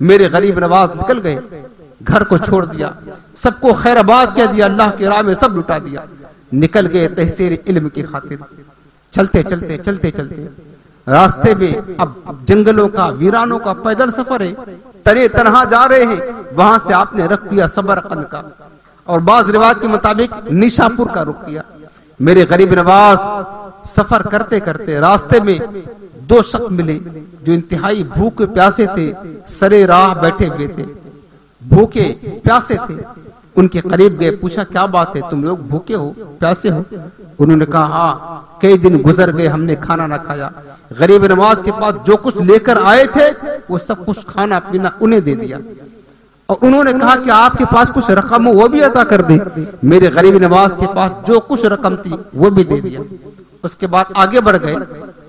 मेरे गरीब नवाज निकल गए, घर को छोड़ दिया, सबको खैराबाद कह दिया, अल्लाह की राह में सब लुटा दिया, निकल गए तहसीर इल्म की खातिर। चलते चलते चलते चलते रास्ते में अब जंगलों का, वीरानों का पैदल सफर है, तने तनहा जा रहे हैं। वहां से आपने रुख किया समरकंद का, और बाज रिवाज के मुताबिक निशापुर का रुख किया। मेरे गरीब नवाज सफर करते करते रास्ते में दो शख्स मिले जो इंतहाई भूखे प्यासे थे, सरे राह बैठे हुए थे, भूखे प्यासे थे। उनके करीब गए, पूछा क्या बात है, तुम लोग भूखे हो, प्यासे हो? उन्होंने कहा हाँ, कई दिन गुजर गए, हमने खाना ना खाया। गरीब नवाज के पास जो कुछ लेकर आए थे वो सब कुछ खाना पीना उन्हें दे दिया, और उन्होंने कहा कि आपके पास कुछ रकम हो वो भी अदा कर दे। मेरे गरीब नवाज के पास जो कुछ रकम थी वो भी दे दिया। उसके बाद आगे बढ़ गए।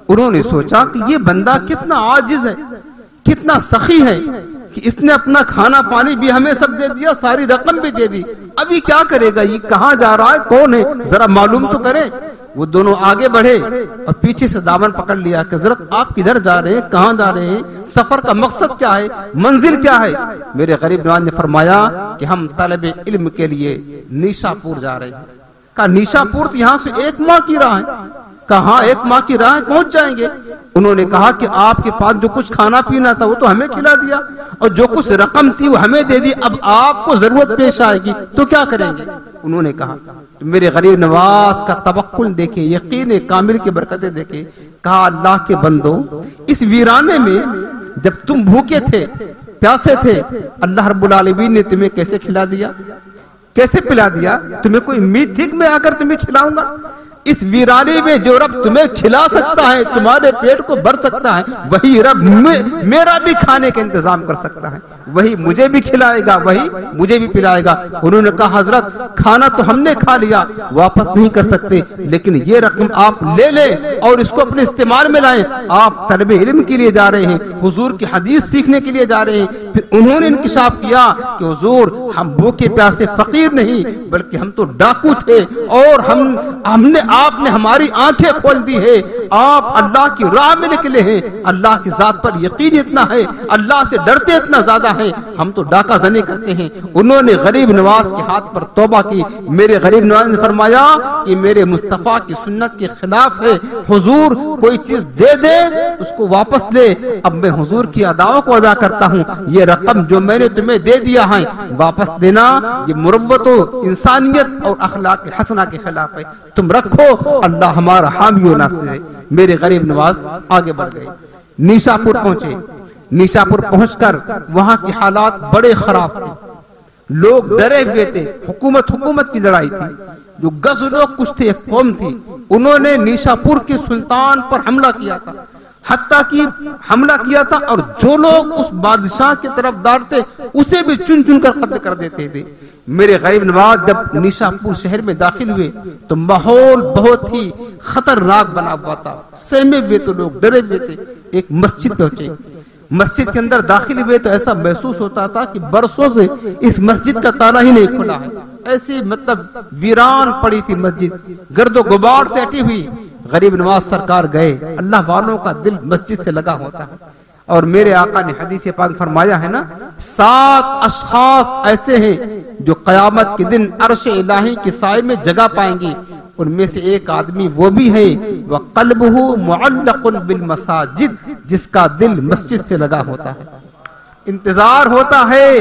उन्होंने सोचा कि ये बंदा कितना आजिज है, कितना सखी है कि इसने अपना खाना पानी भी हमें सब दे दिया, सारी रकम भी दे दी, अभी क्या करेगा, ये कहाँ जा रहा है, कौन है, जरा मालूम तो करें। वो दोनों आगे बढ़े और पीछे से दामन पकड़ लिया कि हज़रत आप किधर जा रहे हैं, कहाँ जा रहे हैं, सफर का मकसद क्या है, मंजिल क्या है? मेरे गरीब नवाज ने फरमाया कि हम तलबे इल्म के लिए निशापुर जा रहे हैं। कहा निशापुर तो यहाँ से 1 माह की राह है। कहा 1 माह की राह पहुंच जाएंगे। उन्होंने कहा कि आपके पास जो कुछ खाना पीना था वो तो हमें खिला दिया, और जो कुछ रकम थी वो हमें दे दी, अब आपको जरूरत पेश आएगी तो क्या करेंगे? उन्होंने कहा, तो मेरे गरीब नवाज का तवक्कुल देखे, यकीन कामिल की बरकतें देखे। कहा अल्लाह के बंदो, इस वीराने में जब तुम भूखे थे, प्यासे थे, अल्लाह रब्बुल आलमीन ने तुम्हें कैसे खिला दिया, कैसे पिला दिया? तुम्हें कोई उम्मीद थी कि मैं आकर तुम्हें खिलाऊंगा? इस वीराने में जो रब तुम्हें खिला सकता है, तुम्हारे पेट को भर सकता है, वही रब मेरा भी खाने का इंतजाम कर सकता है, वही मुझे भी खिलाएगा, वही मुझे भी पिलाएगा। उन्होंने कहा हजरत खाना तो हमने खा लिया, वापस नहीं कर सकते, लेकिन ये रकम आप ले लें और इसको अपने इस्तेमाल में लाएं। आप तलबे इल्म के लिए जा रहे हैं, हुजूर की हदीस सीखने के लिए जा रहे हैं। फिर उन्होंने इंकिशाफ किया कि हुजूर हम भूखे प्यासे फकीर नहीं, बल्कि हम तो डाकू थे, और हमने आपने हमारी आंखें खोल दी है, आप अल्लाह की राह में निकले हैं, अल्लाह की जात पर यकीन इतना है, अल्लाह से डरते इतना ज्यादा है, हम तो डाका जनी करते हैं। उन्होंने गरीब नवाज के हाथ पर तौबा की। मेरे गरीब नवाज ने फरमाया कि मेरे मुस्तफा की सुन्नत के खिलाफ है, हुजूर कोई चीज दे दे उसको वापस ले, अब मैं हुजूर की अदाओं को अदा करता हूँ, ये रकम जो मैंने तुम्हें दे दिया है वापस देना, ये मुरव्वत इंसानियत और अखलाक हसना के खिलाफ है, तुम रखो, अल्लाह हमारा हामी और नासिर है। मेरे गरीब नवाज आगे बढ़ गए, निशापुर पहुंचे। निशापुर पहुंचकर वहां के हालात बड़े खराब थे, लोग डरे हुए थे, हुकूमत की लड़ाई थी। जो गज़लो कुश्ती एक कौम थी, उन्होंने निशापुर के सुल्तान पर हमला किया था, हत्ता की हमला किया था, और जो लोग उस बादशाह के तरफदार थे उसे भी चुन चुन कर कत्ल कर देते थे। मेरे गरीब नवाज जब निशापुर शहर में दाखिल हुए तो माहौल बहुत ही खतरनाक बना हुआ था, सहमे हुए तो लोग डरे हुए थे। एक मस्जिद पहुंचे, मस्जिद के अंदर दाखिल हुए तो ऐसा महसूस होता था कि बरसों से इस मस्जिद का ताला ही नहीं खुला है, ऐसी मतलब वीरान पड़ी थी मस्जिद, गर्दो गुबार से हटी हुई। गरीब नवाज सरकार गए, अल्लाह वालों का दिल मस्जिद से लगा होता है, और मेरे आका ने हदीस पाक फरमाया है ना, 7 अशखास ऐसे हैं जो कयामत के दिन अर्श इलाही के साए में जगह पाएंगे। उनमें से एक आदमी वो भी है वह क़ल्बुहु मुअल्लक़ुन बिल मसाजिद, जिसका दिल मस्जिद से लगा होता है। इंतजार होता है,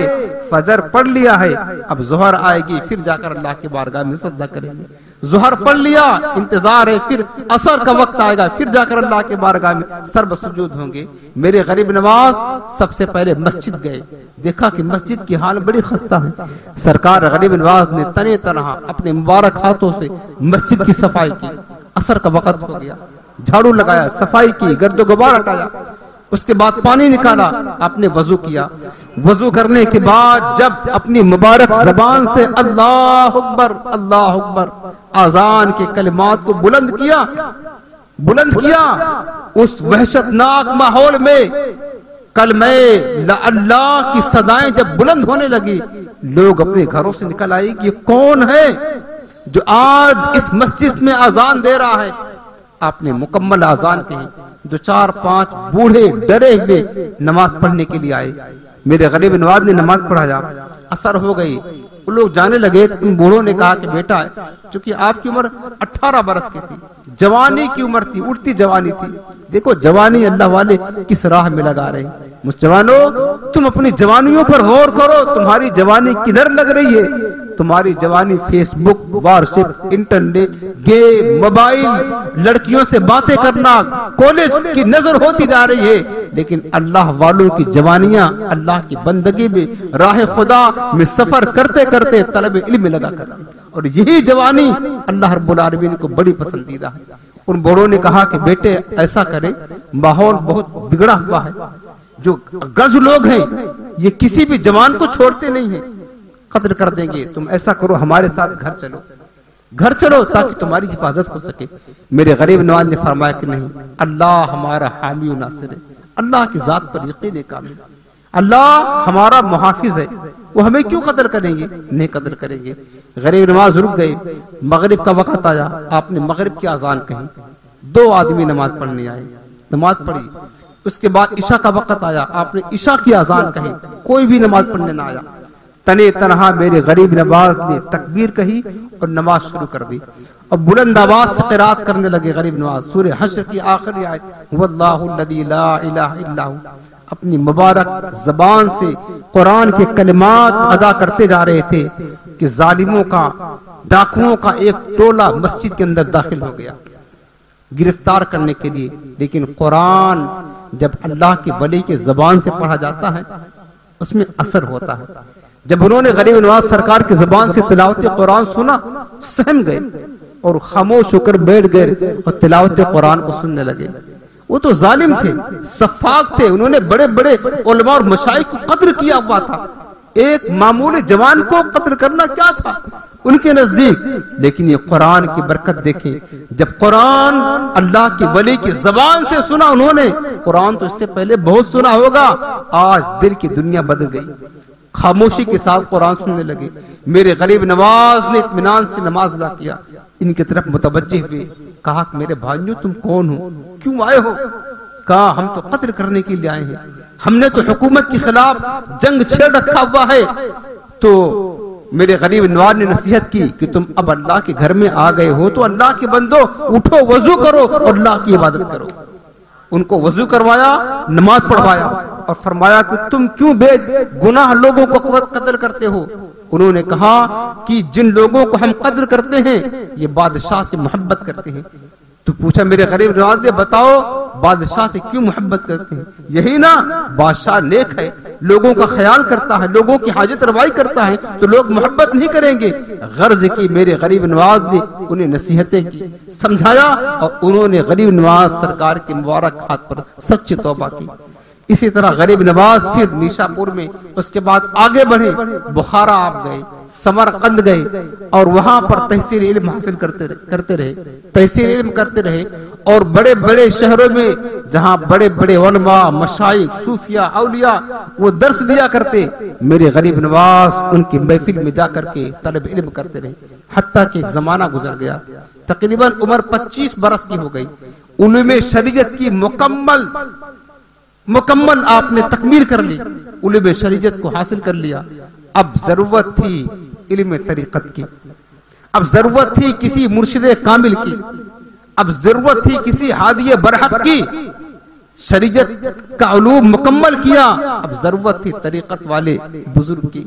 फजर पढ़ लिया है, अब जोहर आएगी, फिर जाकर अल्लाह के बारगाह में सजदा करेंगे। जोहर पढ़ लिया, इंतजार है, फिर असर का वक्त आएगा, फिर जाकर अल्लाह के बारगाह में सर्व सुजूद होंगे। मेरे गरीब नवाज सबसे पहले मस्जिद गए, देखा कि मस्जिद की हाल बड़ी खस्ता है। सरकार गरीब नवाज ने तने तरह अपने मुबारक हाथों से मस्जिद की सफाई की। असर का वक्त हो गया, झाड़ू लगाया, सफाई की, गर्दो गुबार हटाया, उसके बाद पानी निकाला, आपने वजू किया। वजू करने के बाद जब अपनी मुबारक जबान से अल्लाह अकबर आजान के कलिमात को बुलंद किया, उस वहशतनाक माहौल में कलमे ला अल्लाह की सदाएं जब बुलंद होने लगी, लोग अपने घरों से निकल आए कि ये कौन है जो आज इस मस्जिद में आजान दे रहा है। आपने मुकम्मल आजान कही। 2-4-5 बूढ़े डरे हुए नमाज पढ़ने के लिए आए। मेरे गरीब नवाज ने नमाज पढ़ाया, असर हो गई, वो लोग जाने लगे। उन बूढ़ों ने कहा कि बेटा, चूंकि आपकी उम्र 18 बरस की थी, जवानी की उम्र थी, उठती जवानी थी, देखो जवानी अल्लाह वाले किस राह में लगा रहे हैं। मुझ जवानों, तुम अपनी जवानियों पर गौर करो, तुम्हारी जवानी किधर लग रही है? तुम्हारी जवानी Facebook, WhatsApp, internet, game, mobile, लड़कियों से बातें करना, कॉलेज की नजर होती जा रही है। लेकिन अल्लाह वालों की जवानियां अल्लाह की बंदगी में, राह खुदा में सफर करते करते तलब इल्म में लगा कर, और यही जवानी अल्लाह रब्बुल आलमीन को बड़ी पसंदीदा है। उन बड़ों ने कहा कि बेटे ऐसा करें, माहौल बहुत बिगड़ा हुआ है, जो गज लोग हैं ये किसी भी जवान को छोड़ते नहीं है, कत्ल कर देंगे। तुम ऐसा करो, हमारे साथ घर चलो, घर चलो ताकि तुम्हारी हिफाजत हो सके। मेरे गरीब नवाज ने फरमाया कि नहीं, अल्लाह हमारा हामी व नासिर है, अल्लाह की जात पर यकीन कामिल, अल्लाह हमारा मुहाफिज है, वो हमें क्यों कत्ल करेंगे? नहीं कत्ल करेंगे। गरीब नवाज रुक गए। मगरिब का वक्त आया, आपने मगरिब की अजान कही, 2 आदमी नमाज पढ़ने आए, नमाज पढ़ी। उसके बाद ईशा का वक्त आया, आपने ईशा की अजान कही, कोई भी नमाज पढ़ने ना आया। तने तनहा मेरे गरीब नवाज ने तकबीर कही और नमाज शुरू कर दी, और बुलंद आवाज से क़िराअत करने लगे गरीब नवाज। सूरह हश्र की आखिरी आयत, हुवल्लाहु लज़ी ला इलाहा इल्ला हु, अपनी मुबारक जबान से कुरान के कलिमात अदा करते जा रहे थे कि जालिमों का, डाकुओं का एक टोला मस्जिद के अंदर दाखिल हो गया गिरफ्तार करने के लिए। लेकिन कुरान जब अल्लाह के वली के जबान से पढ़ा जाता है उसमें असर होता है। जब उन्होंने गरीब नवाज सरकार की जबान से तिलावत कुरान सुना, सहम गए और खामोश होकर बैठ गए और तिलावत कुरान को सुनने लगे। वो तो जालिम थे, सफाक थे, उन्होंने बड़े बड़े उलमा और मशाइख को कत्ल किया हुआ था। एक मामूली जवान को कत्ल करना क्या था उनके नजदीक। लेकिन ये कुरान की बरकत देखें, जब कुरान अल्लाह के वली की जबान से सुना उन्होंने, कुरान तो इससे पहले बहुत सुना होगा, आज दिल की दुनिया बदल गई, खामोशी के साथ कुरान सुनने लगे। मेरे गरीब नवाज ने इत्मीनान से नमाज अदा किया, इनकी तरफ मुतवज्जे हुए, कहा कि मेरे भाइयों तुम कौन हो, क्यों आए हो? कहा हम तो कत्ल करने के लिए आए हैं, हमने तो हुकूमत के खिलाफ जंग छेड़ रखा हुआ है। तो मेरे गरीब नवाज ने नसीहत की कि तुम अब अल्लाह के घर में आ गए हो तो अल्लाह के बंदो उठो, वजू करो और अल्लाह की इबादत करो। उनको वजू करवाया, नमाज पढ़वाया और फरमाया कि तुम क्यों बेगुनाह लोगों को कत्ल करते हो? उन्होंने कहा कि जिन लोगों को हम कत्ल करते हैं ये बादशाह से मोहब्बत करते हैं। तो पूछा मेरे गरीब नवाज ने, बताओ बादशाह से क्यों मोहब्बत करते हैं? यही ना, बादशाह नेक है, लोगों का ख्याल करता है, लोगों की हाजत रवाई करता है, तो लोग मोहब्बत नहीं करेंगे। गर्ज की मेरे गरीब नवाज ने उन्हें नसीहतें की, समझाया और उन्होंने गरीब नवाज सरकार के मुबारक हाथ पर सच्ची तौबा की। इसी तरह गरीब नवाज फिर निशापुर में, उसके बाद आगे बढ़े, बुखारा आप गए, समरकंद गए और वहां पर तहसील इल्म हासिल करते रहे, तहसील इल्म करते रहे। और बड़े बड़े शहरों में जहां बड़े बड़े उलमा, मशाइख, सूफिया, औलिया वो दर्स दिया करते, मेरे गरीब नवाज उनकी महफिल में जाकर के तलब इल्म करते रहे। हत्ता कि एक जमाना गुजर गया, तकरीबन उम्र 25 बरस की हो गई, उलूम शरीयत की मुकम्मल आपने तकमील कर ली, उलूम शरीयत को हासिल कर लिया। अब जरूरत थी इल्म तरीकत की, अब जरूरत थी किसी मुर्शिदे कामिल की, अब जरूरत थी किसी हादिये बरहक की। शरीयत का उलूम मुकम्मल किया, अब जरूरत थी तरीकत वाले बुजुर्ग की,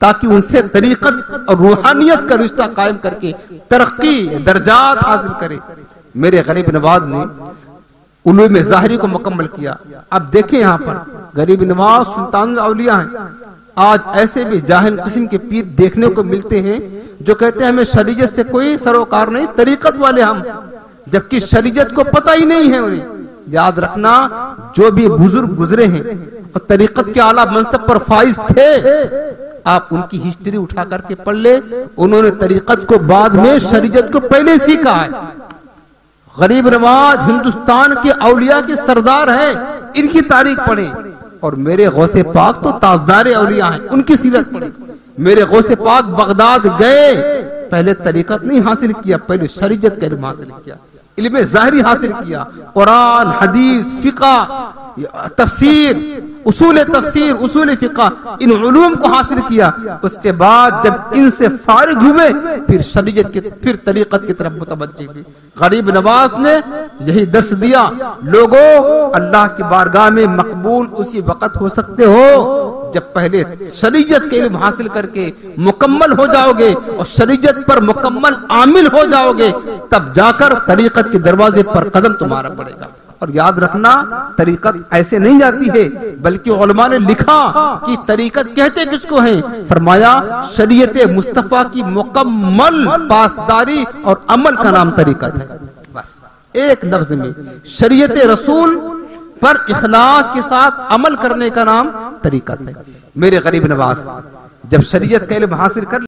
ताकि उनसे तरीकत और रूहानियत का रिश्ता कायम करके तरक्की दर्जात हासिल करे। मेरे गरीब नवाज ने उलूम ज़ाहिरी को मुकम्मल किया। अब देखें यहाँ पर गरीब नवाज सुल्तान औलिया हैं। आज ऐसे भी जाहिल किस्म के पीर देखने को मिलते हैं जो कहते हैं हमें शरीयत से कोई सरोकार नहीं, तरीकत वाले हम, जबकि शरीयत को पता ही नहीं है उन्हें। याद रखना, जो भी बुजुर्ग गुजरे हैं और तरीकत के आला मनसब पर फाइज थे, आप उनकी हिस्ट्री उठा करके पढ़ ले, उन्होंने तरीकत को बाद में, शरीयत को पहले सीखा है। गरीब नवाज हिंदुस्तान के औलिया के सरदार हैं, इनकी तारीख पढ़े। और मेरे गौसे पाक तो ताजदार औलिया हैं, उनकी सीरत पढ़े। मेरे गौसे पाक बगदाद गए, पहले तरीकत नहीं हासिल किया, पहले शरीयत का इल्म हासिल किया, इल्म ज़ाहिरी हासिल किया, कुरान, हदीस, फिक़ा, तफसीर उसूल तफसीर, उसूल फिक़ह, इन उलूम को हासिल किया। उसके बाद जब इनसे फारिग हुए फिर शरीयत की, फिर तरीक़त की तरफ मुतवज्जे हुए। गरीब नवाज ने यही दर्श दिया, लोगों अल्लाह की बारगाह में मकबूल उसी वक़्त हो सकते हो जब पहले शरीयत के इल्म हासिल करके मुकम्मल हो जाओगे और शरीयत पर मुकम्मल आमिल हो जाओगे, तब जाकर तरीक़त के दरवाजे पर कदम तुम्हारा पड़ेगा। और याद रखना, तरीक़त ऐसे नहीं जाती है, बल्कि उलमा ने लिखा कि तरीक़त कहते किसको हैं? फरमाया शरीयत मुस्तफ़ा की मुकम्मल पासदारी और अमल का नाम तरीक़त है। बस एक लफ्ज में शरीयत रसूल पर इखलास के साथ अमल करने का नाम तरीक़त है। मेरे गरीब नवाज जब शरीयत का इल्म हासिल कर